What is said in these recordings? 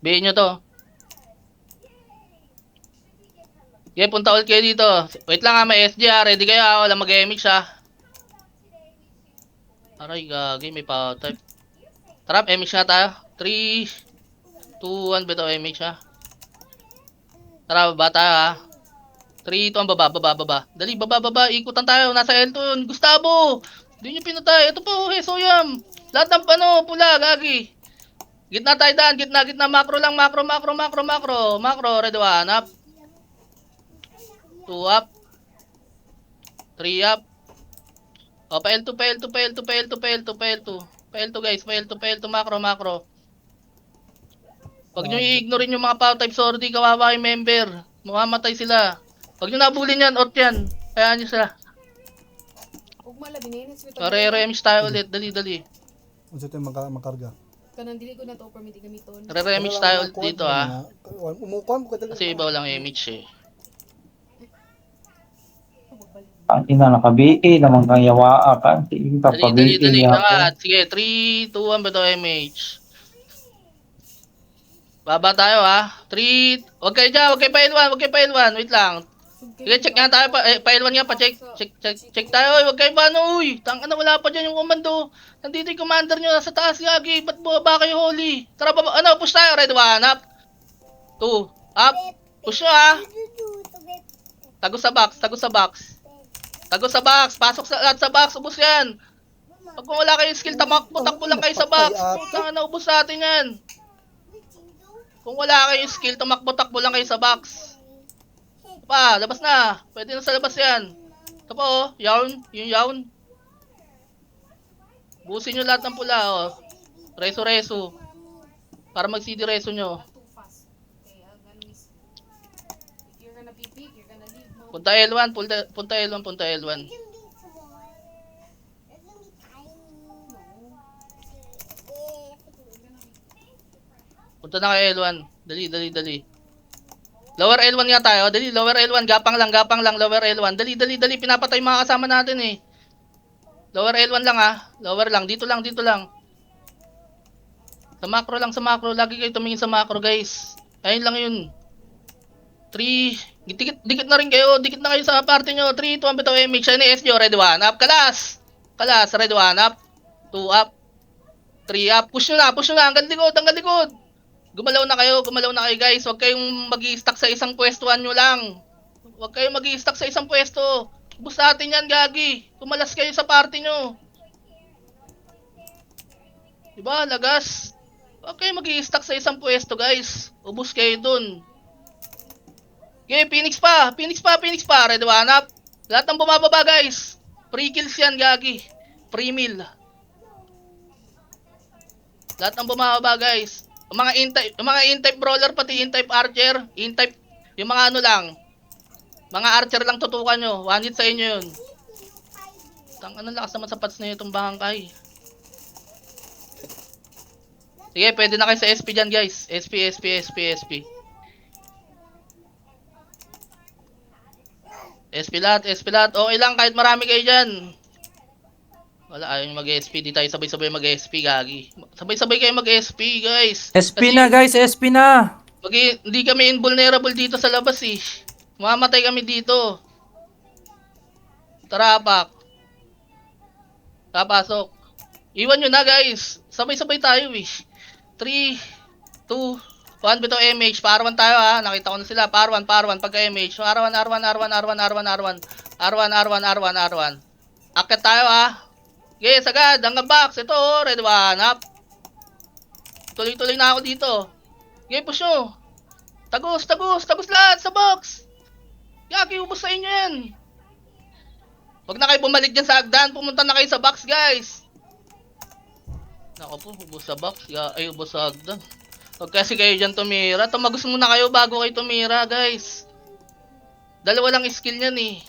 Bihin nyo to. Okay, punta ulit kayo dito. Wait lang ha, may SG ha. Ready kayo ha. Wala mag-MX ha. Aray, gagi. May power type. Tara, MX nga tayo. 3, 2, 1. Beto MX ha. Tara, baba tayo ha. 3, 2, 1. Baba. Dali, baba. Ikutan tayo. Nasa Elton. Gustavo. Hindi nyo pinatay. Ito po, Hesoyam. Lahat ng pula, gagi. Gitna tayo daan. Gitna. Macro lang. Macro. Ready, 1 up. 2 up. 3 up. O, PL2 guys, PL2 macro. Pag nyo i-ignore yung mga power type sortie, kawawa yung member. Mamamatay sila. Pag nyo nabulin yan, out yan. Kayaan nyo sila. Re-remis tayo ulit, dali. Kung sito yung makarga. Kanang dili ko na to permit gamiton. Re-remis tayo ulit dito ha. Umukuhan mo ka talaga. Kasi iba walang image eh. Ang ina nakabi naman kang yawa kan. Sige ka pabi Dali. niya. Lahat. Sige, 3, 2, 1 ba ito MH? Baba tayo ha. 3, huwag kayo dyan, huwag kayo pa L1. Wait lang. Sige, check nga tayo pa L1 nga pa, check tayo. Huwag kayo ba uy. Tangka na wala pa dyan yung komando. Nandito yung commander nyo, nasa taas gagi. Ba't baba kayo holy? Tara, push tayo. Ready, 1 up. 2, up. Push nyo ha. Tago sa box. Pasok lahat sa box. Ubus yan. Pag wala kayong skill, takbo lang kayo sa box. Puta na, ubus natin yan. Kung wala kayong skill, takbo lang kayo sa box. Pa, labas na. Pwede na sa labas yan. Ito po, oh. Yawn. Busin nyo lahat ng pula, oh. Reso. Para mag-CD reso nyo. Punta L1. Punta na kay L1. Dali. Lower L1 nga tayo. Dali, lower L1. Gapang lang. Lower L1. Dali. Pinapatay mga kasama natin eh. Lower L1 lang ha. Lower lang. Dito lang. Sa macro. Lagi kayo tumingin sa macro guys. Ayun lang yun. 3. Dikit na rin kayo. Dikit na kayo sa party nyo. 3, 2, 1, bitaw MX. Siya ni SG. Ready, 1 up. Kalas. Ready, 1 up. 2 up. 3 up. Push nyo na. Hanggang likod. Gumalaw na kayo guys. Huwag kayong mag-i-stack sa isang pwestuhan nyo lang. Ubus natin yan, gagi. Kumalas kayo sa party nyo. Diba, lagas? Huwag kayong mag-i-stack sa isang pwesto, guys. Ubus kayo dun. Okay, Phoenix pa. Ready, 1 up. Lahat ng bumababa, guys. Free kills yan, gagi. Free meal. Lahat ng bumababa, guys. Yung mga in-type brawler, pati in-type archer, in-type, yung mga ano lang, mga archer lang tutukan nyo. 1 hit sa inyo yun. Tangan ang lakas naman sa pats na itong bangkay. Sige, pwede na kayo sa SP dyan guys. SP. SP lahat. Okay lang kahit marami kayo dyan. Wala, ayaw nyo mag-SP. Di tayo sabay-sabay mag-SP, gagi. Sabay-sabay kayo mag-SP, guys. SP na guys, SP na. Hindi kami invulnerable dito sa labas eh. Mamamatay kami dito. Tara, Pak. Pasok. Iwan nyo na, guys. Sabay-sabay tayo eh. 3, 2, 1. Bito MH. Par 1 tayo ha. Nakita ko na sila. Par 1. Pagka MH. R1. Akit tayo ha. Okay, sagad. Hanggang box. Ito oh. Ready, 1 up. Tuloy-tuloy na ako dito. Okay, push nyo. Tagos lahat sa box. Gagi, ubos sa inyo yan. Huwag na kayo bumalik dyan sa hagdan. Pumunta na kayo sa box, guys. Nako po, ubos sa box. Ubos sa hagdan. Huwag kasi kayo dyan tumira. Tumagos muna kayo bago kayo tumira, guys. Dalawa lang skill yan eh.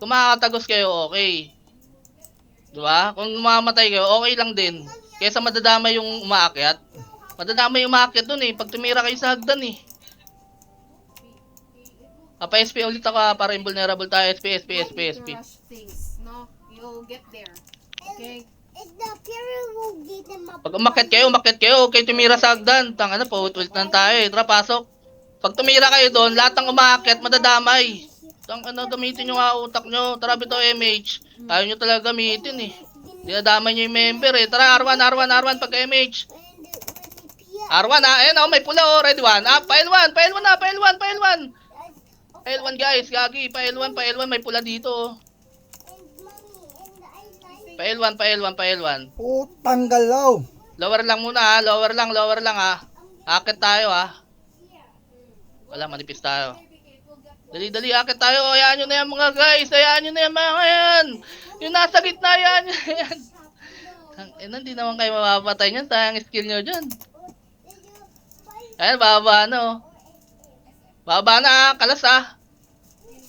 Kung makakatagos kayo, okay. Diba? Kung mamatay kayo, okay lang din. Kaysa madadama yung umaakyat. Madadama yung umaakyat dun eh. Pag tumira kayo sa hagdan eh. Pa-SP ulit ako para invulnerable tayo. SP. Rush things, no? You'll get there. Okay? Pag umakyat kayo, kayo tumira sa hagdan. Tanga na po, ulit na tayo. Tara, pasok. Pag tumira kayo doon, lahat ng umakyat, madadamay. Tang ano, gamitin nyo nga utak nyo. Tara, bitaw MH. Ayaw nyo talaga gamitin eh. Dinadamay nyo yung member eh. Tara, R1, pag MH. R1 ayan oh, may pula oh, ready 1. Pa L1 guys, gagi, pa L1, may pula dito oh. Pa L1. Putang galaw. Lower lang muna ha, lower lang ha. Akit tayo ha. Wala, manipis tayo. Dali, akit tayo. Hayaan nyo na yan mga guys. Hayaan nyo na yan mga yan. Yung nasa gitna, hayaan nyo na yan. Hindi naman kayo mapapatay nyan. Sayang skill nyo dyan. Ayan, baba na oh. Baba na ha, kalas ha.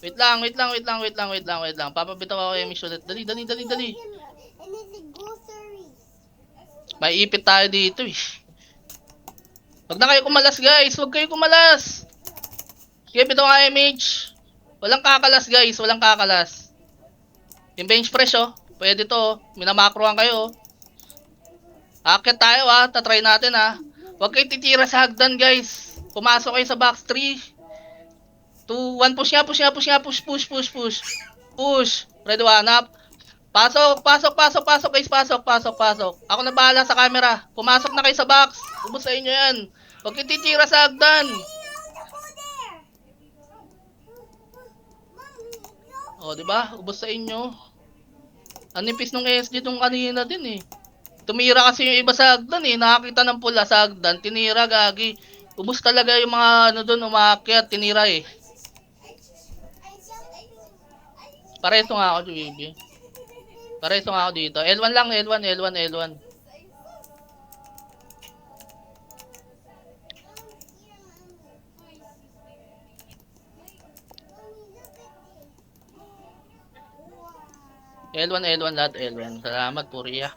Wait lang. Papabitaw ako yung mission ulit. Dali. May ipit tayo dito eh. Huwag na kayo kumalas guys. Sige, bitaw nga MH. Walang kakalas guys, Yung bench press oh. Pwede to oh. Minamakroan kayo oh. Akit tayo ha, tatry natin ha. Huwag kayo titira sa hagdan guys. Pumasok kayo sa box 3 2, 1, push. Ready 1 up. Pasok guys, pasok. Ako na bahala sa camera. Pumasok na kayo sa box. Ubus sa inyo yan. Huwag kayo titira sa hagdan. O, diba? Ubus sa inyo. Ang nipis nung SD nung kanina din eh. Tumira kasi yung iba sa hagdan eh. Nakakita ng pula sa hagdan. Tinira, gagi. Ubus talaga yung mga ano doon, umakyat. Tinira eh. Pareso nga ako, baby. Pareso nga ako dito. L1 lang, L1. L1 lahat, L1. Salamat, Puria.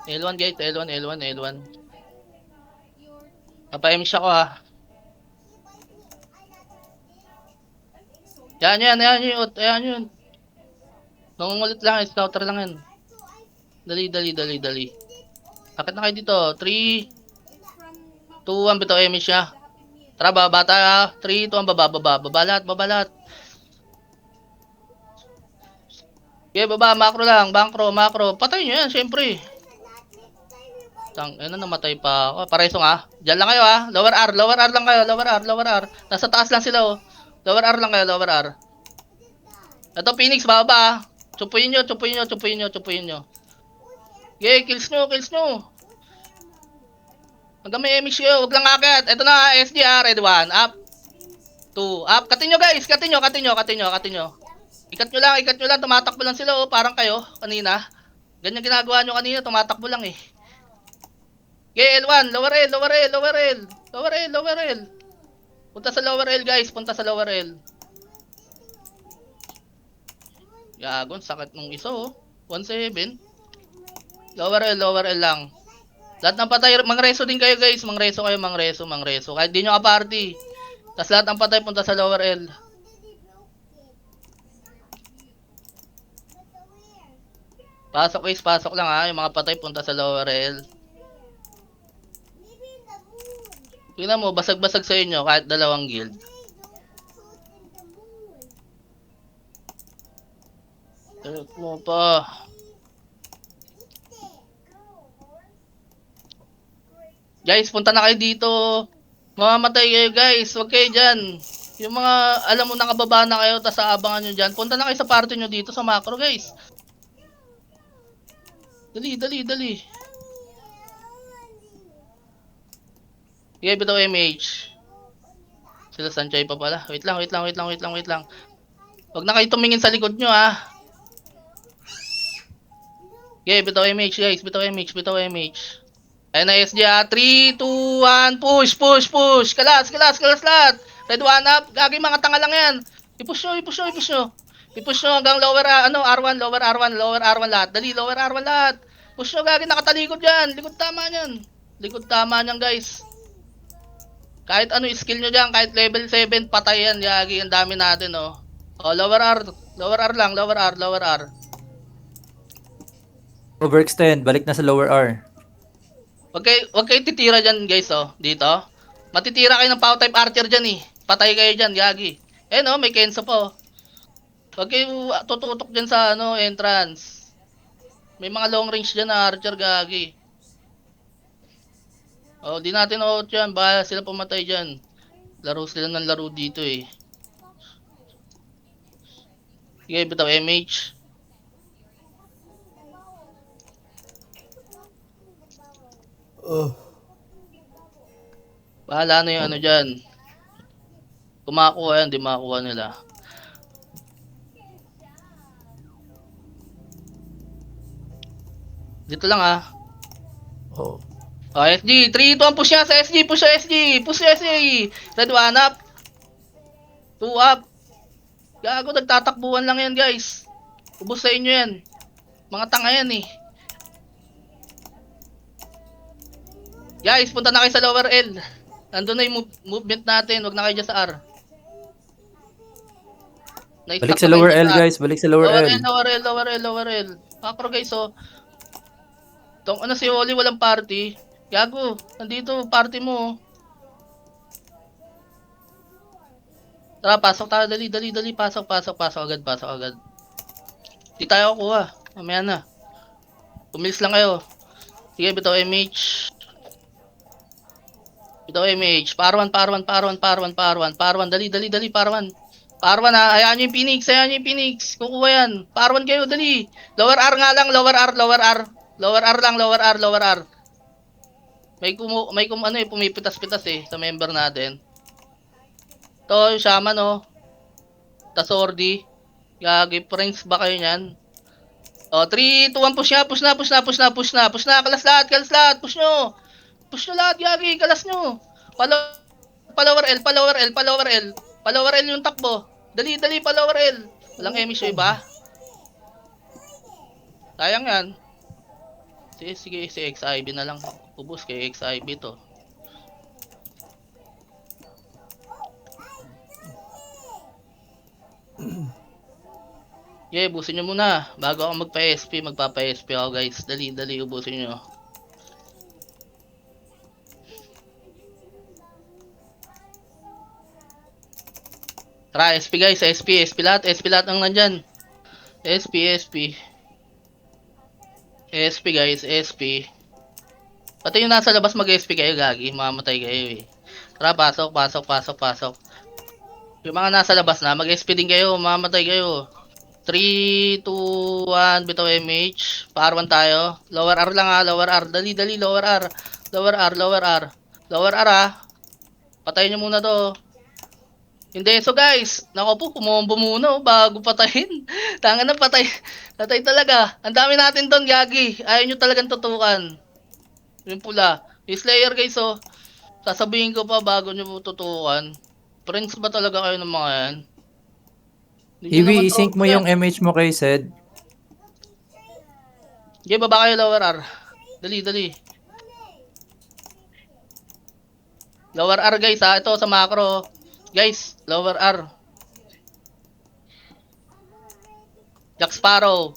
L1 guys, L1. Papa-M siya ko ha. Yan yun. Nangungulit lang, scouter lang yan. Dali. Akit na kayo dito. 3, 2, 1, bitaw M siya. Tara, baba tayo. 3, 2, 1, baba lahat. Okay, baba, macro. Patay nyo yan, syempre. Namatay pa ako. Pareso nga. Diyan lang kayo ha. Lower R lang kayo. Lower R. Nasa taas lang sila oh. Lower R lang kayo, lower R. Ito, Phoenix, baba. Chupuin nyo. Okay, kills nyo. Hanggang may MX kayo, huwag lang akit. Ito na, SD ready 1, up. 2, up. Katin nyo guys, katin nyo. Ikat nyo lang, tumatakbo lang sila oh, parang kayo, kanina. Ganyan ginagawa nyo kanina, tumatakbo lang eh. Okay, L1, lower L. Punta sa lower L guys, Yagon, sakit nung isa oh. 1-7. Lower L lang. Lahat ng patay, mangreso din kayo guys. Mangreso. Kahit di nyo ka-party. Tapos lahat ng patay punta sa lower L. Pasok guys, pasok lang ha. Yung mga patay punta sa lower L. Tingnan mo, basag-basag sa inyo kahit 2 guild. Tulog mo pa. Guys, punta na kayo dito. Mamamatay kayo guys. Huwag kayo dyan. Yung mga, alam mo, nakababa na kayo, tas aabangan nyo dyan. Punta na kayo sa party nyo dito sa macro guys. Dali. Okay, bitaw MH. Sila Sanchay pa pala. Wait lang. Huwag na kayo tumingin sa likod nyo ha. Okay, bitaw MH guys. Bitaw MH. Ayun na SG ha. 3, 2, 1. Push. Kalas lahat. Red 1 up. Gagi mga tanga lang yan. I-push nyo. I-push nyo hanggang lower R1 lahat. Dali, lower R1 lahat. Push nyo gagi, nakatalikod yan. Likod tama niyan guys. Kahit ano skill nyo dyan, kahit level 7, patay yan. Yagi, ang dami natin, oh. Oh, lower R. Lower R lang, lower R, lower R. Overextend, balik na sa lower R. Wag kayo titira dyan, guys, oh. Dito. Matitira kayo ng power type archer dyan, eh. Patay kayo dyan, yagi. Oh, may Kenzo po. Wag kayo tututok dyan sa, entrance. May mga long range dyan na archer, gagi. Oh, di natin out yan. Bahala sila pumatay dyan. Laro sila ng laro dito, eh. Sige, bitaw MH. Bahala na yung dyan. Kumakuha yan, di makakuha nila. Dito lang Oh. Oh, SG, 3, 2, push niya sa SG, push sa SG, push sa SG. Red 1 up. 2 up. Gago, nagtatakbuhan lang yan, guys. Ubus sa inyo yan. Mga tanga yan, eh. Guys, punta na kayo sa lower L. Nandun na yung movement natin. Huwag na kayo dyan sa R. Balik sa lower L, guys. Balik sa lower L. Lower L. Macro, guys, oh. Tong si Oli walang party. Gago, nandito party mo. Oh. Tara, pasok tayo. Dali. Pasok agad. Di tayo kuha. Mamaya na. Pumilis lang kayo. Sige, bitaw MH. Parwan. Dali, Parwan. Parwan, ha. Hayaan nyo yung Phoenix. Kukuha yan. Parwan kayo, dali. Lower R nga lang. Lower R. May pumipitas-pitas, eh, sa member natin. To, yung shaman, oh. Tasordi. Gagi, pranks ba kayo nyan? Oh, 3, 2, 1, push na. Kalas lahat. Push nyo lahat, gagi. Kalas nyo. Palower L yung takbo. Dali, palower L. Walang emission ba? Sayang yan. Sige, si XIB na lang. Ubus kay XIB to. Yeah, ubusin nyo muna. Bago ako magpa-SP, magpapa-SP ako, guys. Dali, ubusin nyo. Tara, SP guys, SP lahat ang nandyan. SP guys, SP. Pati yung nasa labas mag-SP kayo, gagi. Mamamatay kayo, eh. Tara, pasok. Yung mga nasa labas na, mag-SP din kayo, mamamatay kayo. 3, 2, 1, bitaw MH. Power 1 tayo. Lower R lang, ha, lower R. Dali, lower R. Lower R, ha. Patayin nyo muna to. Hindi, so guys, nako po, kumombo muna, bago patayin. Tanga na, patay talaga. Ang dami natin doon, gagi. Ayaw nyo talagang tutukan. Yung pula. Yung Slayer, guys, oh. Sasabihin ko pa bago nyo tutukan. Friends ba talaga kayo ng mga yan? Iwi, isync mo yung MH mo kay Zed. Okay, baba kayo, lower R. Dali. Lower R, guys, ha. Ito sa macro. Guys, lower R. Jack Sparrow.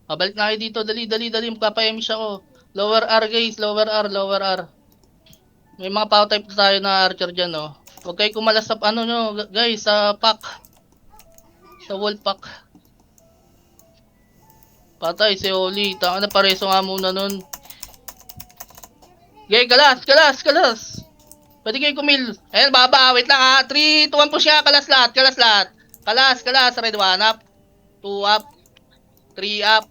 Mabalik na kayo dito. Dali. Magpapa-emish ako. Lower R, guys. Lower R. May mga power type tayo na archer dyan, no. Huwag kayo kumalas sa, nyo, guys, sa pack. Sa wall pack. Patay si Oli. Tanga na, pareso nga muna nun. Okay, kalas. Pwede kayo kumil. Ayan, baba. Wait lang, ha. 3, 2, 1, push niya. Kalas lahat. Kalas. Red 1 up. 2 up. 3 up.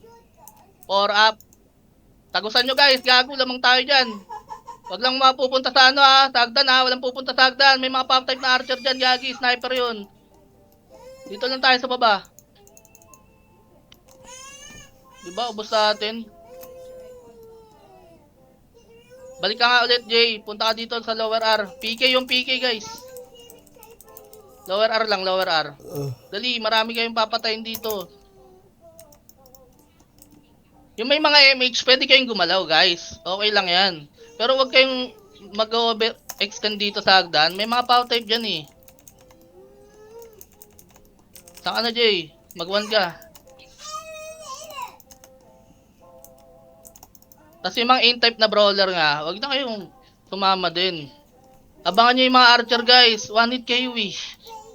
4 up. Tagusan nyo, guys. Gago lamang tayo dyan. Wag lang mapupunta sa ha. Sagdan, ha. Walang pupunta sa sagdan. May mga pop type na archer dyan, gagi. Sniper yun. Dito lang tayo sa baba. Diba? Ubos natin. Balik ka nga ulit, Jay. Punta ka dito sa lower R. PK yung PK, guys. Lower R lang, lower R. Dali, marami kayong papatayin dito. Yung may mga MH, pwede kayong gumalaw, guys. Okay lang yan. Pero wag kayong mag-overextend dito sa hagdan. May mga power type dyan, eh. Saan ka na, Jay? Mag-1 ka. Kasi yung mga in-type na brawler nga, wag na kayong sumama din. Abangan nyo yung mga archer guys. 1 hit kayo eh.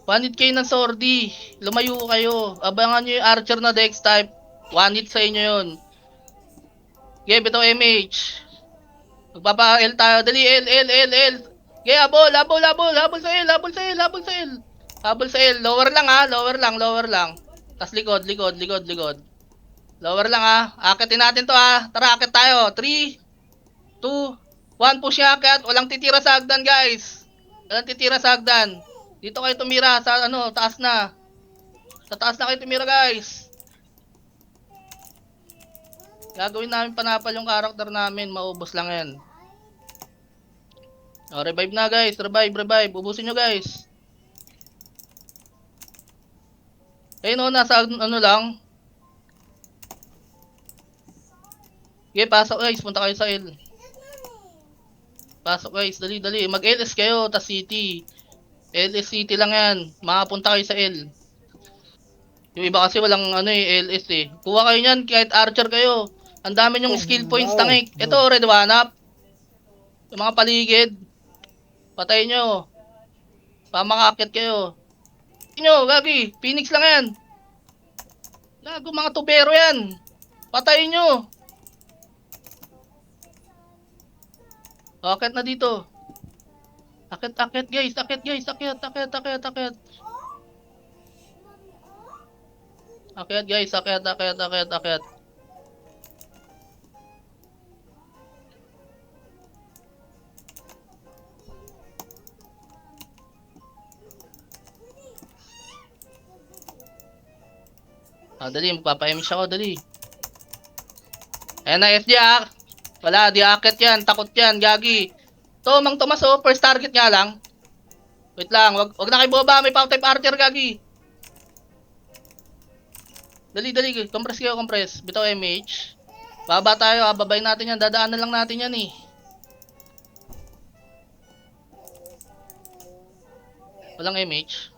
1 hit kayo ng sordy. Lumayo kayo. Abangan nyo yung archer na dex type. 1 hit sa inyo yun. Okay, bitaw MH. Magpapa-L tayo. Dali, L. Okay, habol sa L. Habol sa L. Lower lang ha. Lower lang. Tas likod. Lower lang ha. Akitin natin to ha. Tara, akit tayo. 3, 2, 1. Push yung akit. Walang titira sa hagdan guys. Dito kayo tumira sa taas na. Sa taas na kayo tumira guys. Gagawin namin panapal yung karakter namin. Maubos lang yan. O, revive na guys. Revive. Ubusin nyo guys. Ayun o, nasa lang. Okay, pasok guys. Punta kayo sa L. Pasok guys. Dali. Mag-LS kayo. Tas city. LS city lang yan. Makapunta kayo sa L. Yung iba kasi walang LS eh. Kuha kayo nyan. Kahit archer kayo. Ang dami yung skill points tangik. Ito, red one up. Yung mga paligid. Patay nyo. Pamakakit kayo. Nyo, gagi. Phoenix lang yan. Gago, mga tubero yan. Patay nyo. Akit na dito. Akit guys. Akit. Akit guys. Akit. Dali, magpapa-MH ako, dali. Ayan na, SG ah. Wala, di akit yan, takot yan, gagi. To, Mang Tomas oh, first target nga lang. Wait lang, wag na kayo bumaba, may power type archer, gagi. Dali, compress kayo, compress. Bitaw MH. Baba tayo, babay natin yan, dadaanan lang natin yan eh. Walang MH.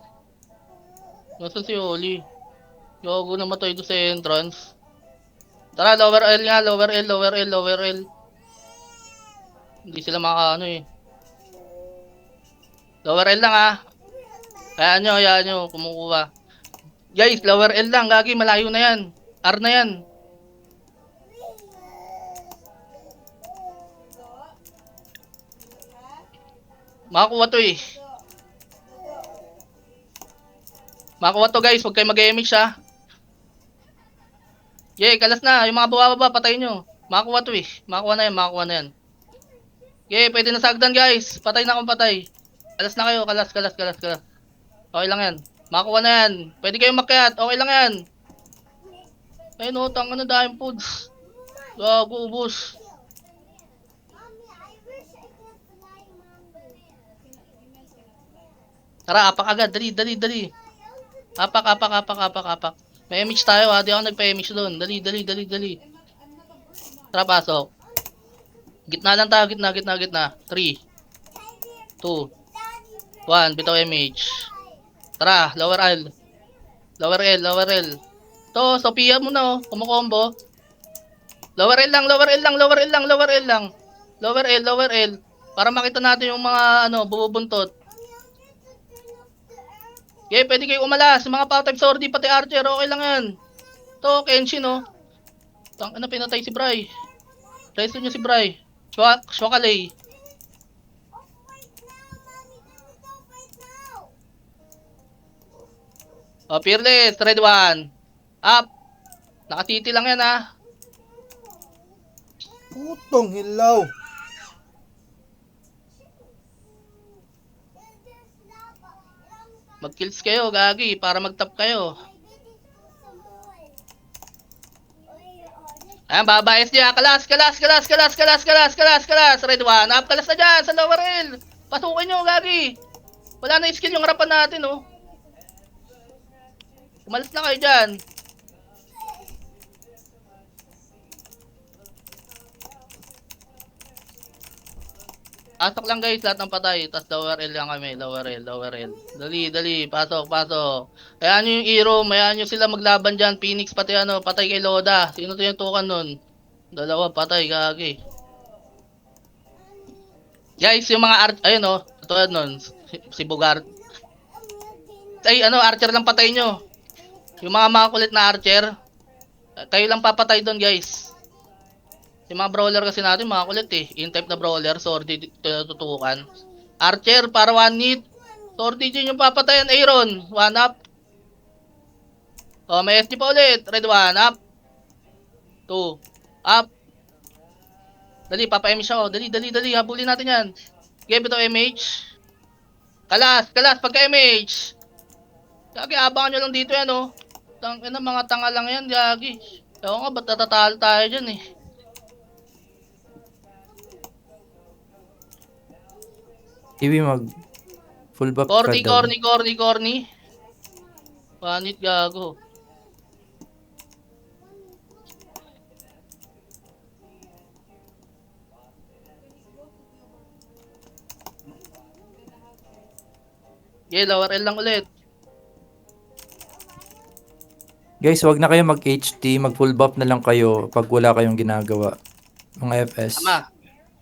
Nasaan si Oli? Gago na matay doon sa entrance. Tara, lower L nga, lower L. Hindi sila makakaano eh. Lower L lang ah. Hayaan nyo, kumukuha. Guys, lower L lang, gagi, malayo na yan. R na yan. Makakuha to eh. Makakuha to guys, huwag kayo mag-MH ha. Yeah, kalas na. Yung mga baba, patayin nyo. Makakuha to eh. Makakuha na yan. Yeah, pwede na sagdan guys. Patay na akong patay. Kalas na kayo. Kalas. Okay lang yan. Makakuha na yan. Pwede kayong makyat. Okay lang yan. Ayun o, tanga na dahil foods. Gago, ubos. Tara, apak agad. Dali. Apak. May MH tayo ha, di ako nagpa-MH doon. Dali. Tara, pasok. Gitna lang tayo, gitna. 3, 2, 1, bitaw MH. Tara, lower L. To, Sophia mo na oh, kumukombo. Lower L lang. Lower L. Para makita natin yung mga bubuntot. Okay, pwede kayo umalas. Mga power type sordy, pati archer, okay lang yan. To, Kenshin, no? Tangina, pinatay si Bray. Resto nyo si Bray. Shokalay. Oh, Fearless, red one. Up. Nakatiti lang yan, ha. Putong hilaw. Mag-kills kayo, gagi, para mag-top kayo. Ayan, babayas niya. Kalas. Red one. Up, kalas na dyan sa lower L. Pasukin nyo, gagi. Wala na skill yung harapan natin, oh. Umalis na kayo dyan. Pasok lang guys, lahat ng patay. Tapos lower L lang kami. Lower L, lower L. Dali, dali. Pasok, pasok. Hayaan nyo yung Iro. Hayaan nyo sila maglaban dyan. Phoenix pati ano, patay kay Loda. Sino to yung tukan nun? Dalawa, patay, gagi. Guys, yung mga ayun oh. Ito nun. Si Bugard. Ay, ano, archer lang patay nyo. Yung mga makulit na archer. Kayo lang papatay doon guys. Yung mga brawler kasi natin, mga kulit eh. In-type na brawler, sword tututukan. Archer, para 1 hit. Sword din yung papatayan. Aaron, 1 up. Oh, may SG pa ulit. Red 1 up. 2 up. Dali, papa-M siya oh. Dali, dali, dali. Habulin natin yan. Give ito MH. Kalas, kalas, pagka-MH. Gagi, abangan nyo lang dito yan oh. Mga tanga lang yan, gagi. Ewan nga, ba't natatalo tayo dyan eh. Iwi mag full buff ka Corny, daw. corny, corny, corny. Panit gago. Yeah, lower L lang ulit. Guys, wag na kayo mag-HT, mag full buff na lang kayo pag wala kayong ginagawa. Mga FS. Tama.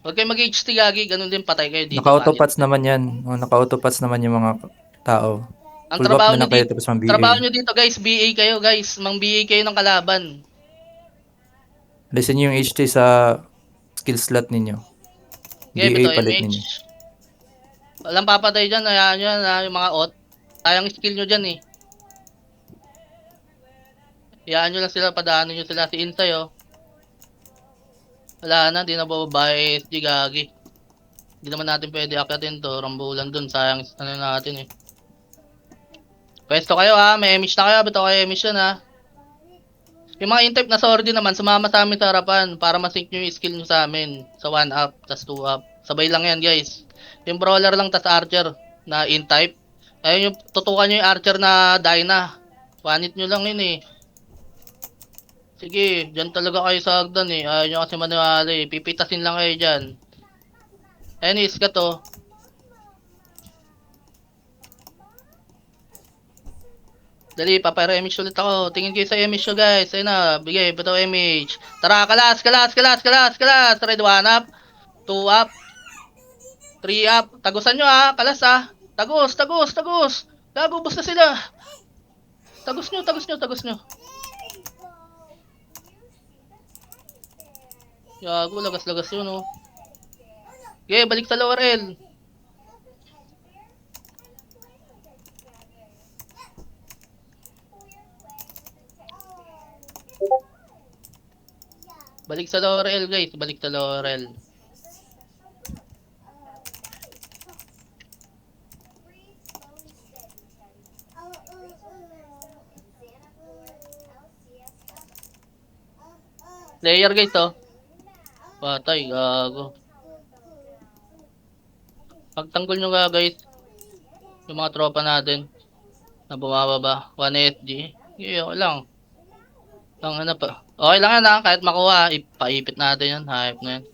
Huwag kayo mag-HT gagi, ganun din patay kayo dito. Naka-autopats naman yan. Oh, naka-autopats naman yung mga tao. Ang Full trabaho buff na nyo lang kayo dito, tapos mang trabaho BA. nyo dito guys, BA kayo guys. Mang BA kayo ng kalaban. Listen nyo yung HT sa skill slot ninyo. Okay, BA ito palit MH. ninyo. Walang papatay dyan, hayaan nyo na yung mga ot. Sayang skill nyo dyan eh. Hayaan nyo lang sila, padaanin nyo sila. Si Insay oh. Wala na, di na bababae SG gagi. Hindi naman natin pwede akyatin to. Rambulan dun, sayang ano natin eh. Pwesto kayo ha, may MH na kayo. Bito kayo MH yun ha. Yung mga in-type na sordy naman, sumama sa amin sa harapan para masync nyo yung skill nyo sa amin. Sa 1 up, tas 2 up. Sabay lang yan guys. Yung brawler lang tas archer na in-type. Ayun yung tutukan nyo yung archer na Dyna. 1 hit nyo lang yun eh. Sige, dyan talaga kayo sa hagdan eh. Ayaw nyo kasi maniwala eh. Pipitasin lang kayo dyan. Ayun, iskat to. Dali, papara-image ulit ako. Tingin kayo sa image nyo guys. Ayun na, bigay, bato image. Tara, kalas, kalas, kalas, kalas, kalas. Red 1 up. 2 up. 3 up. Tagusan nyo ha, kalas ha. Tagos, tagos, tagos. Gago, bus na sila. Tagos nyo, tagos nyo, tagos nyo. Gago, lagas-lagas yun oh. Okay, balik sa lower L. Balik sa lower L guys, balik sa lower L. Player guys oh. Patay, gago. Pagtanggol nyo nga guys, yung mga tropa natin na bumababa, 1 SG. Okay, okay lang. Lang ano pa. Okay lang yan ha, kahit makuha, ipaipit natin yan, hype na yan.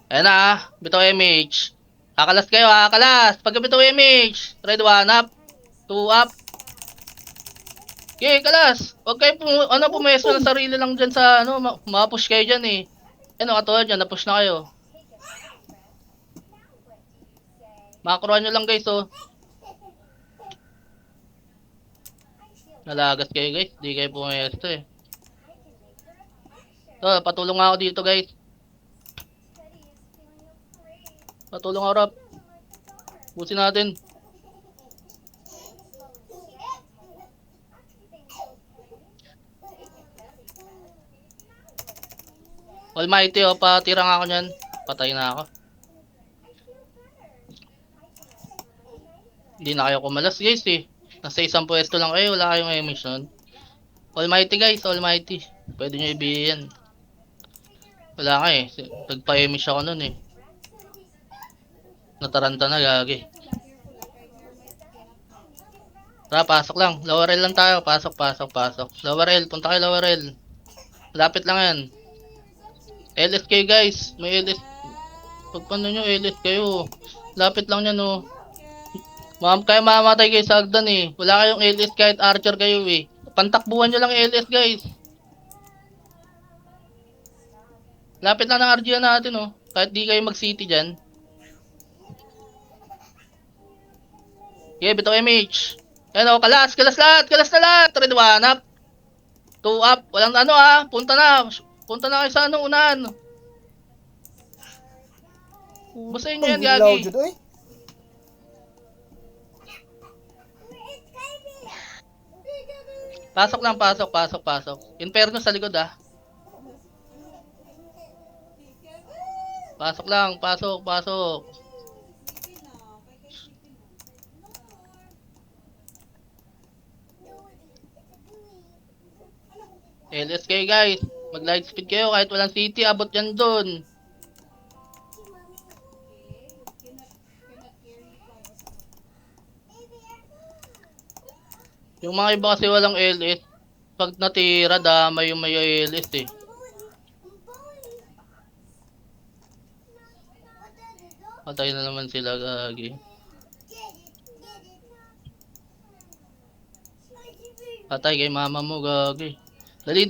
Ayan na ha, bito MH. Kakalas kayo ha, kalas. Pagka bito MH, red 1 up, 2 up. Okay, kalas. Huwag kayo pumesto ng sarili lang dyan sa ma-push kayo dyan eh. Ano, katulad dyan, na-push na kayo. Makakruan nyo lang guys oh. Nalagas kayo guys, di kayo pumesto eh. So, patulong ako dito guys. Patulong ako rap. Busin natin. Almighty oh, patira nga ako nyan. Patay na ako. Hindi na kayo kumalas guys eh. Nasa isang pwesto lang kayo, wala kayong emission. Almighty guys, Almighty. Pwede nyo ibigay yan. Wala nga eh. Nagpa-emish ako nun eh. Nataranta na gagi. Tara, pasok lang. Lower L lang tayo. Pasok, pasok, pasok. Lower L, punta kayo lower L. Lapit lang yan. LS kayo guys. May LS. Pag paano nyo LS kayo. Lapit lang yan oh. Kaya mamamatay kayo sa hagdan eh. Wala kayong LS kahit archer kayo eh. Pantakbuhan nyo lang LS guys. Lapit lang ng RGN natin oh. Kahit di kayo mag-city dyan. Okay, bitaw MH. Yan oh, kalas lahat. Kalas na lahat. Ready, 1 up. 2 up. Walang ano ah. Punta na. Punta na kayo sa ano, unahan. Basahin nyo yan, Ilaw Gagi. jud oy. Pasok lang, pasok. Inferno sa likod ah. Pasok lang, pasok. LS kayo guys. Mag light speed kayo kahit walang city. Abot yan dun. Yung mga iba kasi walang LS. Pag natira, damay yung may LS eh. Patay na naman sila, Gagi. Patay kay mama mo, Gagi. Dali.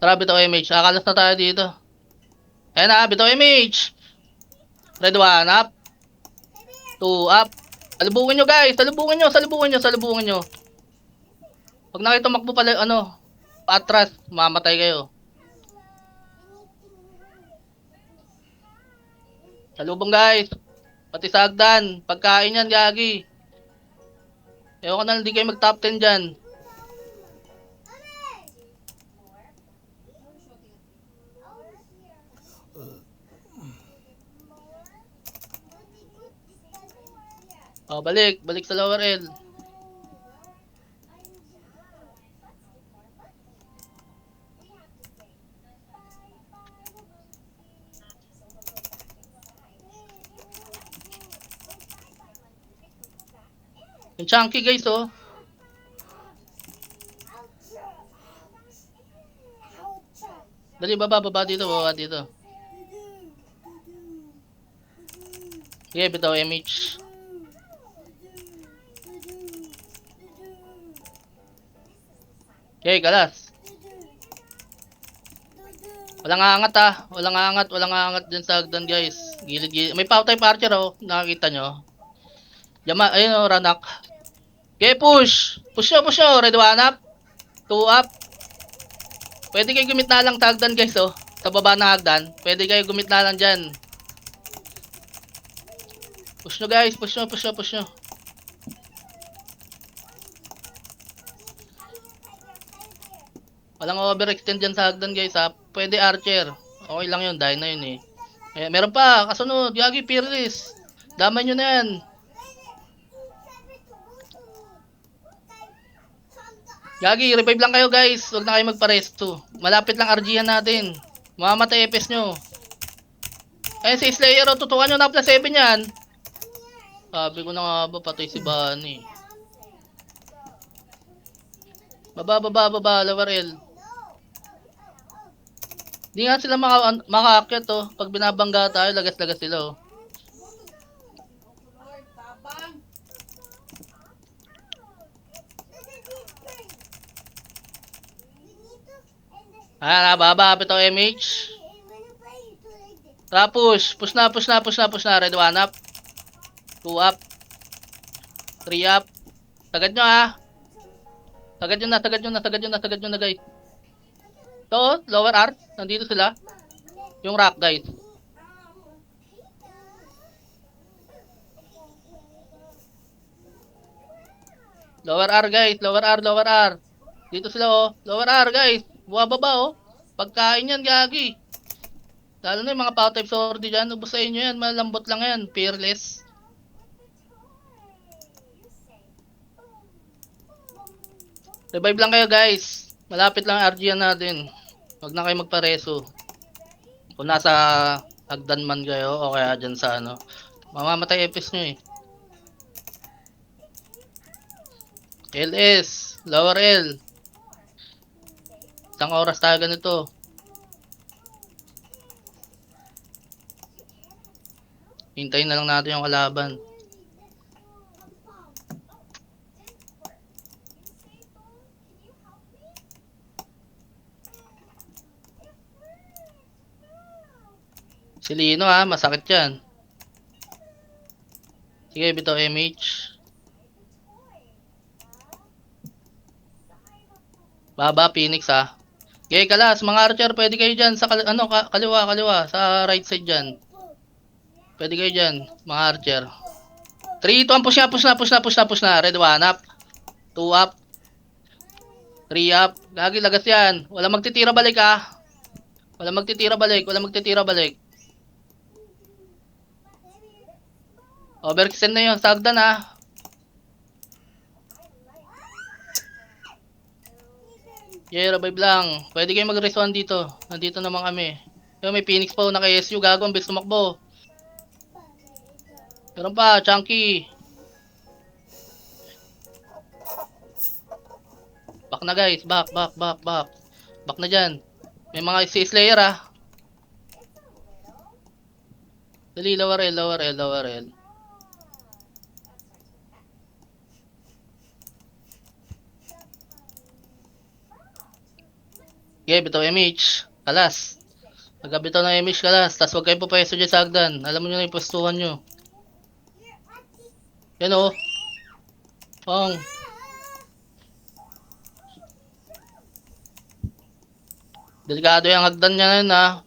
Tara, bitaw MH. Akalas na tayo dito. Ayan na, bitaw MH. Red 1 up. 2 up. Salubungin nyo guys. Salubungin nyo. Pag nakita tumakbo pala, ano, patras, mamatay kayo. Salubong guys. Pati sa hagdan. Pagkain yan, Gagi. Ewan ko na, hindi kayo mag top 10 dyan. Oh, balik sa lower L. Yung chunky guys oh. Dali, baba dito. Okay, bitaw MH. Okay, kalas. Walang angat dyan sa hagdan guys. Gilid. May power type archer oh, nakakita nyo. Ayun oh, Ranak. Okay, push nyo. Ready, 1 up. 2 up. Pwede kayo gumit na lang sa hagdan guys oh. Sa baba ng hagdan. Pwede kayo gumit na lang dyan. Push nyo guys, push nyo. Walang overextend dyan sa hagdan guys ha. Pwede archer. Okay lang yun, dahil na yun eh. Meron pa, kasunod. Gagi, fearless. Damay nyo na yan. Gagi, revive lang kayo guys. Huwag na kayo magpa-resto. Malapit lang RGhan natin. Mamamatay FS nyo. Ayun si Slayer o, tutukan nyo na plus 7 yan. Sabi ko na nga ba, patay si Bunny. Baba, lower L. Di nga sila makaakyat oh. Pag binabangga tayo, lagas-lagas sila oh. Baba, ito MH. Tara, push na. Red 1 up. 2 up. 3 up. Tagad nyo ha. Tagad nyo na guys. Ito, lower R. Nandito sila. Yung rock guys. Lower R guys. Lower R. Dito sila oh. Lower R guys. Buwababa oh. Pagkain yan, Gagi. Lalo na yung mga power type sword dyan. Ubus sa inyo yan. Malambot lang yan. Fearless. Revive lang kayo guys. Malapit lang RGN natin. Huwag na kayo magpareso. Kung nasa hagdan man kayo o kaya dyan sa ano. Mamamatay FS nyo eh. LS. Lower L. Isang oras tayo ganito. Hintayin na lang natin yung kalaban. Si Lino ha, masakit yan. Sige, bitaw MH. Baba, Phoenix ha. Okay, kalas, mga archer, pwede kayo dyan sa kaliwa, sa right side dyan. Pwede kayo dyan, mga archer. 3, 2, push na. Red 1 up. 2 up. 3 up. Gagi, lagas yan. Walang magtitira balik ha. Walang magtitira balik. Overextend na yun, sagdan ha. Yeah, revive lang. Pwede kayo mag-respawn dito. Nandito naman kami. Yung may Phoenix po, naka-SU, gago, ang bilis tumakbo. Meron pa, Chunky. Back na guys, back. Back na dyan. May mga Slayer ah. Dali, lower L. Okay, bitaw MH. Kalas. Pagkabitaw ng MH kalas. Tapos huwag kayong pupesto dyan sa hagdan. Alam mo nyo na yung pwestuhan nyo. Yan o. Pong. Delikado yung hagdan niya na yun ha.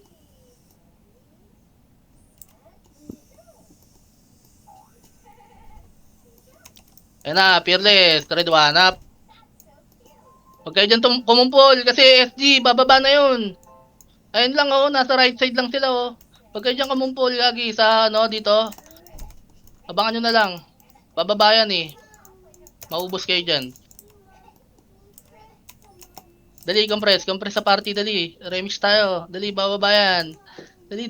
Ayan na, Fearless. Red 1 up. Huwag kayo dyan kumumpol kasi SG, bababa na yun. Ayun lang oh, nasa right side lang sila oh. Huwag kayo dyan kumumpol, gagi, sa ano, dito. Abangan nyo na lang. Bababa yan eh. Maubos kayo dyan. Dali, compress sa party, dali. Remix tayo. Dali, bababa yan. Dali.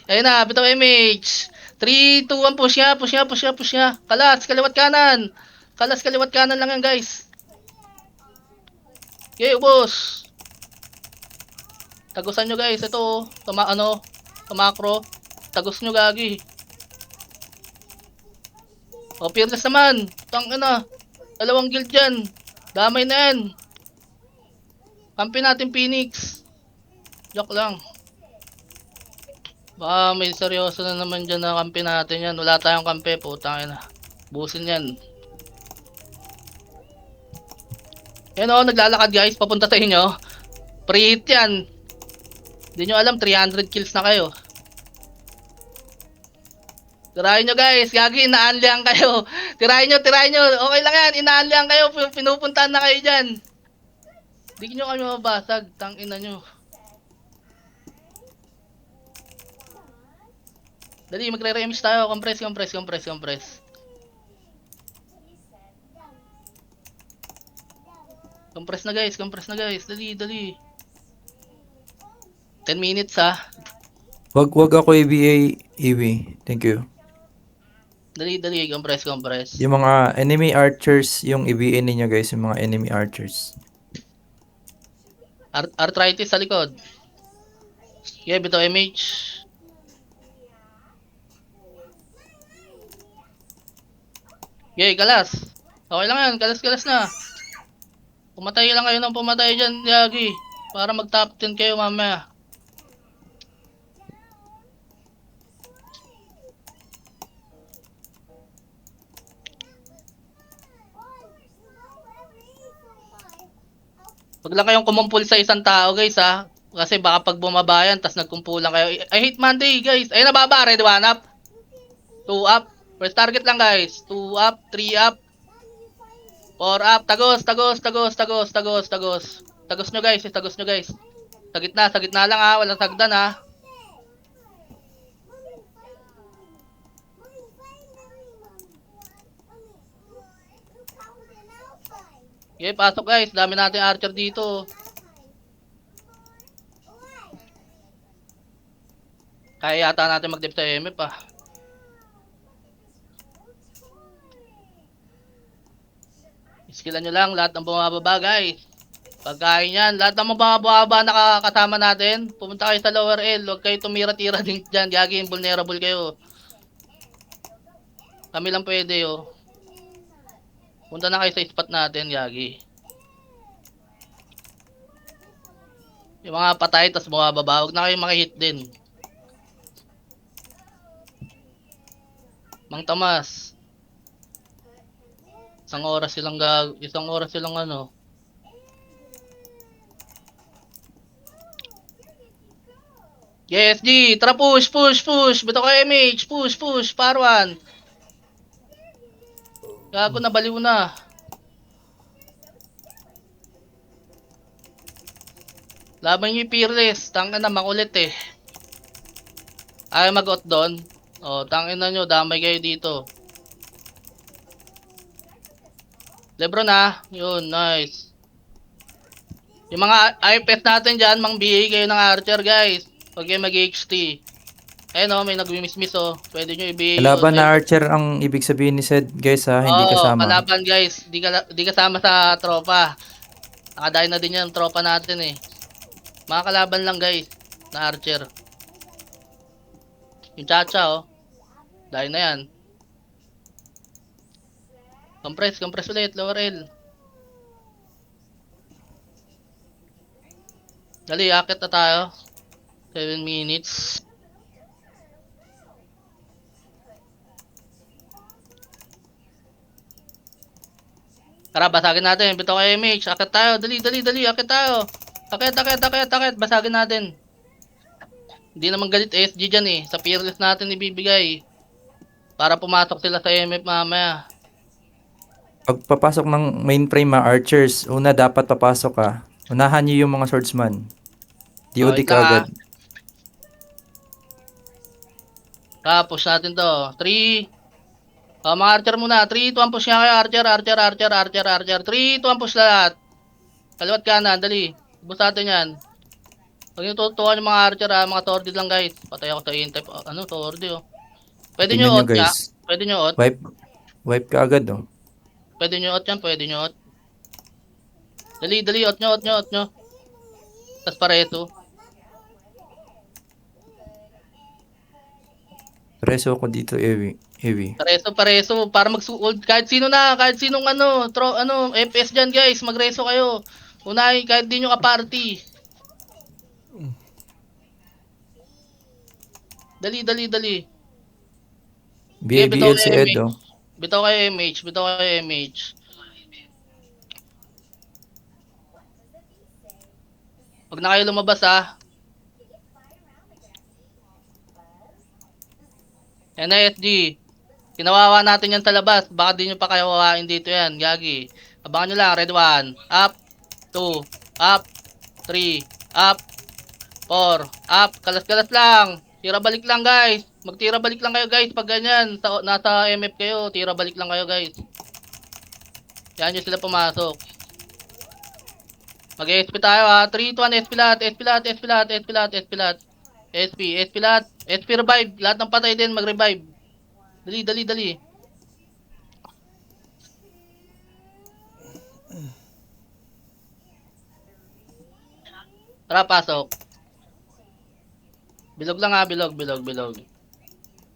Ayun na, bitaw MH. 3, 2, 1, push nga. Kalas, kaliwat kanan lang yan guys. Okay, ubos. Tagusan nyo guys, ito tumakro. Tagos nyo gagi. O, Fearless naman. Tangina. 2 guild dyan. Damay na yan. Kampi natin Phoenix. Joke lang. Baka may seryoso na naman dyan na kampi natin yan. Wala tayong kampi, putang ina. Busin yan. Yan o, naglalakad guys, papunta sa inyo. Pre-hit yan. Hindi nyo alam, 300 kills na kayo. Tirahin nyo guys, gagi, inaanlihan kayo. Tirahin nyo. Okay lang yan, inaanlihan kayo. Pinupuntahan na kayo dyan. Hindi nyo kami mabasag, tangina nyo. Dali, magre-remix tayo. Compress. Compress na guys. Dali. 10 minutes ha. Wag ako EVA, EV. Thank you. Dali, compress. Yung mga enemy archers, yung EVA ninyo guys, yung mga enemy archers. Arthritis sa likod. Yeah, bitaw MH. Yeah, kalas. Okay lang yan, kalas na. Pumatay lang kayo ng pumatay dyan, Yagi. Para mag-top 10 kayo mamaya. Wag lang kayong kumumpul sa isang tao guys ha. Kasi baka pag bumaba yan, tas nagkumpulan kayo. I hate Monday guys. Ayun na baba, red 1 up. 2 up. First target lang guys. 2 up, 3 up. 4 up. Tagos. Tagos nyo guys. Sa gitna lang ha. Walang sagdan ha. Okay, pasok guys. Dami natin archer dito. Kaya yata natin mag-dip sa MF ah. Skillan nyo lang lahat ng bumababa guys. Pagkain yan. Lahat ng mababa nakakasama natin. Pumunta kayo sa lower L. Huwag kayo tumira-tira din dyan. Gagi, vulnerable kayo. Kami lang pwede, oh. Punta na kayo sa spot natin, Gagi. Yung mga patay, tas bumababa. Huwag na kayo makihit din. Mang Tomas. Isang oras silang ano. Yes, G. Tara, push. Bito ko MH. Push. Parwan. Gago na, baliw na. Laban nyo yung Fearless. Tangin na, makulit eh. Ayaw mag-out doon. O, tangin na nyo. Damay kayo dito. Lebron na. Yun, nice. Yung mga IPS natin dyan, mang BA kayo ng Archer, guys. Huwag kayo mag-HT. Ayun o, may nag-miss oh. Pwede nyo i-BA. Kalaban na Archer ang ibig sabihin ni Sed, guys ha, hindi Oo, kasama. kalaban guys. Di kasama sa tropa. Nakadayo na din yan tropa natin eh. Mga kalaban lang guys na Archer. Yung Chacha oh. Dahil na yan. Compress ulit, lower L. Dali, akit na tayo. 7 minutes. Tara, basagin natin. Bito kay MH. Akit tayo. Dali. Akit tayo. Akit. Basagin natin. Hindi naman galit SG dyan eh. Sa Fearless natin ibibigay. Para pumasok sila sa MF mamaya. Pag papasok ng mainframe mga Archers, una dapat papasok ka. Unahan niyo yung mga swordsman. DOD Okay, ka agad. Tapos natin to. 3. Mga Archer muna. 3, 2, push nga kayo. Archer. 3, 2, push lahat. Kaliwat kanan, dali. Ubus natin yan. Huwag nyo tutukan yung mga Archer ha. Mga Tordid lang guys. Patay ako sa in-type. Ano, Tordid oh. Pwede Tingnan nyo nyo, out nga. guys. Pwede nyo out. Wipe ka agad oh. Pwede nyo out yan. Dali. Out nyo. Tas pareto. Preso ako dito, Ewi. Pareso. Para mag-hold. Kahit sinong FPS dyan guys. Magreso kayo. Unahin, kahit di nyo ka-party. Dali. BABL si Ed oh. Bitaw kayo MH. Huwag na kayo lumabas ha. NISG. Kinawawa natin yan sa labas. Baka di nyo pa kayo wawain dito yan. Gagi. Abangan nyo lang. Red 1. Up. 2. Up. 3. Up. 4. Up. Kalas lang. Tira balik lang guys. Magtira balik lang kayo guys. Pag ganyan. Nasa MF kayo. Tira balik lang kayo guys. Yan nyo sila pumasok. Mag-SP tayo ha. 3, 2, 1. SP lahat. SP revive. Lahat ng patay din mag-revive. Dali. Tara, pasok. Bilog lang ha, bilog. 3,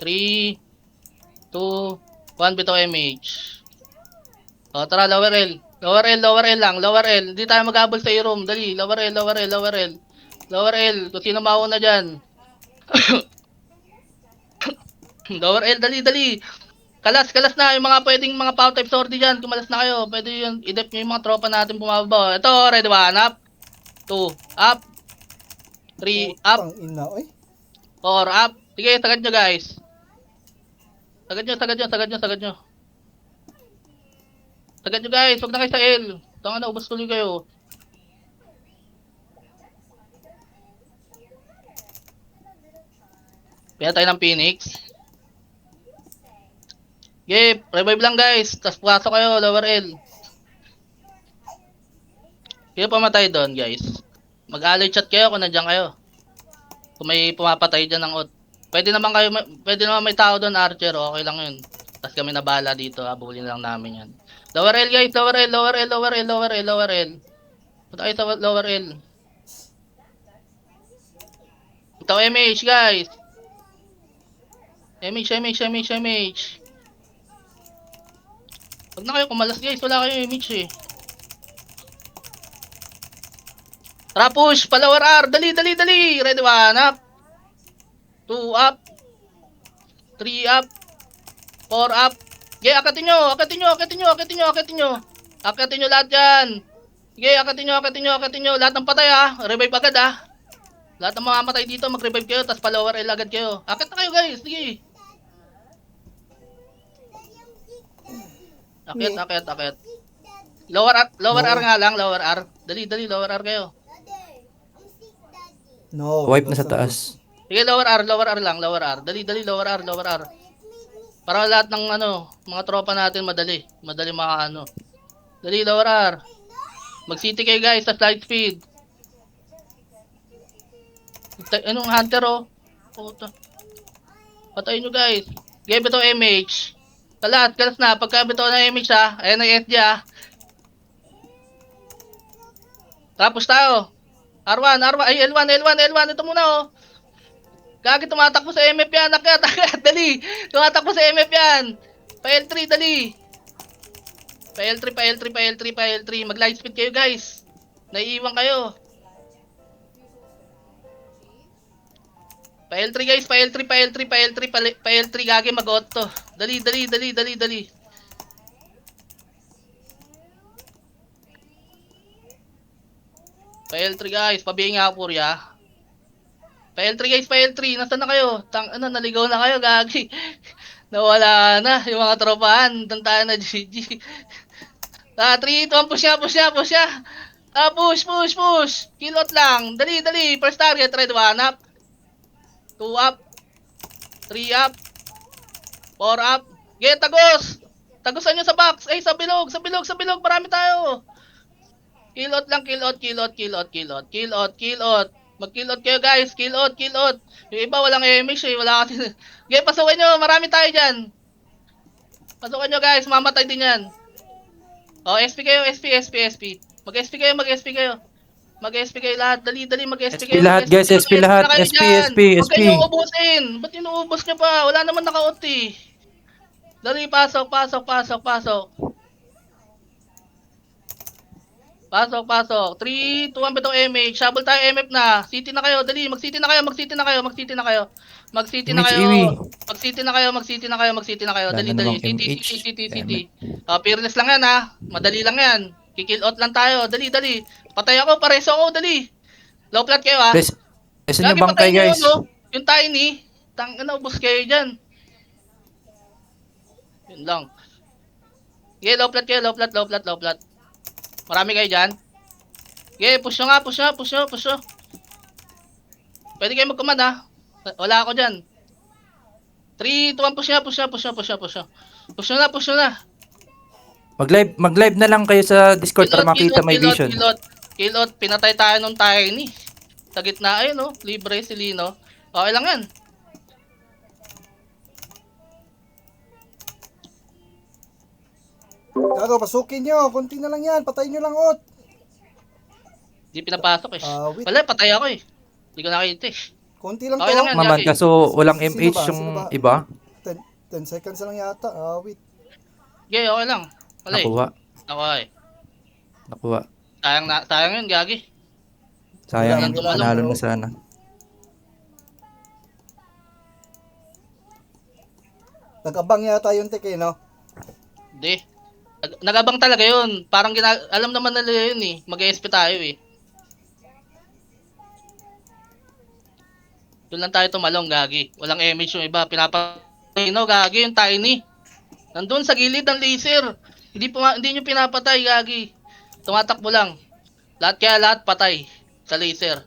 2, 1, bito MH. O, tara, lower L. Lower L lang. Hindi tayo mag-abol sa i-room. Dali, lower L. Kung sino mauna dyan. Lower L, dali. Kalas na. Yung mga pwedeng mga power type sortie dyan. Kumalas na kayo. Pwede yun. I-dep nyo yung mga tropa natin bumababa. Ito, red 1. Up. 2. Up. 3. Up. Pang ina, oy. 4. Up. Sige, sagad nyo guys. Sagad nyo. Sagad nyo guys. Huwag na kayo sa L. Tanga na, ubos tuloy kayo. Pila tayo ng Phoenix. Okay, revive lang guys. Tapos pasok kayo, lower L. Kaya pamatay doon guys. Mag-alloy chat kayo kung nandiyan kayo. Kung may pumapatay dyan ng ot. Pwede naman may tao doon, Archer. Okay lang yun. Tapos kami na bala dito. Habulin lang namin yan. Lower L guys, lower L. Punta kayo sa lower L. Ito MH guys. MH. Huwag na kayo kumalas guys, wala kayo MH eh. Tara push, pa lower R, dali. Ready 1 up. 2 up. 3 up. 4 up. Okay, akatin nyo. Akatin nyo lahat yan. Okay, akatin nyo. Lahat ng patay ha. Revive agad ha. Lahat ng mga matay dito, mag-revive kayo, tapos pa-lower L agad kayo. Akit na kayo guys, sige. Akit. Lower R nga lang, lower R. Dali, lower R kayo. No. Wipe na sa basta- taas. Sige, lower R lang, lower R. Dali, lower R. Para lahat ng mga tropa natin madali maka Dali, lower R. Mag-city kayo guys sa slide speed. Anong hunter oh? Puta. Patayin nyo guys. Game ito MH. Kalas na. Pagka ito na MH ha. Ayan ang SG ha. Tapos tayo. R1. Ay, L1. Ito muna oh. Gagi, tumatakbo sa MF yan. Akyat. Dali. Tumatakbo sa MF yan. Pa L3, dali. Pa L3. Mag-light speed kayo guys. Naiiwan kayo. Pa L3 guys. Pa L3. Gagi, mag-auto. Dali. Pa L3 guys. Pabingin nga po ya. Pa L3 guys. Nasaan na kayo? Naligaw na kayo, gagi. Nawala na yung mga tropahan. Tantaan na GG. 3, 2, 1, push ya. Push. Kilot lang. Dali. First target, ready 1 up. 2 up. 3 up. 4 up. Get tagos. Tagusan nyo sa box. Ay, sa bilog. Marami tayo. Kilot lang. Mag-kilot kayo guys. Kilot. Yung iba walang MH eh. Wala kasi. Okay, pasukin nyo. Marami tayo dyan. Pasukin nyo guys. Mamatay din yan. Oh, SP kayo. SP. Mag-SP kayo. Mag-SP kayo lahat. Dali. Mag-SP SP kayo. lahat, guys. SP lahat. na kayo SP. dyan. Huwag kayong ubusin. Ba't inuubos nyo pa? Wala naman naka-out eh. Dali, pasok. Pasok. 3, 2, 1, betong MH. Shabble tayo MF na. City na kayo. Dali, mag-city na kayo. Mag-city na kayo. Dali. Wala namang City. MH. Fearless lang yan ha. Madali lang yan. Kikill out lang tayo. Dali. Patay ako. Pareso ako. Dali. Low flat kayo ha. Press yung Lagi bangkay, patayin nyo guys. yun, no? Yung tiny. Ubos kayo dyan. Yun lang. Okay, low flat kayo. Low flat. Marami kayo dyan. Okay, push nyo. Pwede kayo mag-command ha. Wala ako dyan. 3, 2, 1, push na. Mag-live na lang kayo sa Discord para makita my vision. Kilot. Pinatay tayo nung tiny. Sa gitna, ayun no. Libre si Lino. Okay lang yan. Gago, pasukin nyo. Konti na lang yan. Patayin nyo lang, Ot. Hindi pinapasok eh. Wait. Wala, patay ako eh. Hindi ko nakita eh. Konti lang Okay to. lang yan. Maman, kaso walang Sino MH ba? yung Sino ba? iba. 10 seconds na lang yata. Wait. Okay, okay lang. Wala eh. Nakuha. Sayang yun, gagi. Sayang, Wala, wala, panalo bro. na sana. Nag-abang yata yung tek eh, no? Hindi. Nagabang talaga yun. Parang alam naman nila yun eh. Mag-ESP tayo eh. Doon lang tayo tumalong, gagi. Walang MH yung iba. Pinapatay, no, gagi, yung tiny. Nandun sa gilid ng laser. Hindi nyo pinapatay, gagi. Tumatakbo lang. Lahat patay sa laser.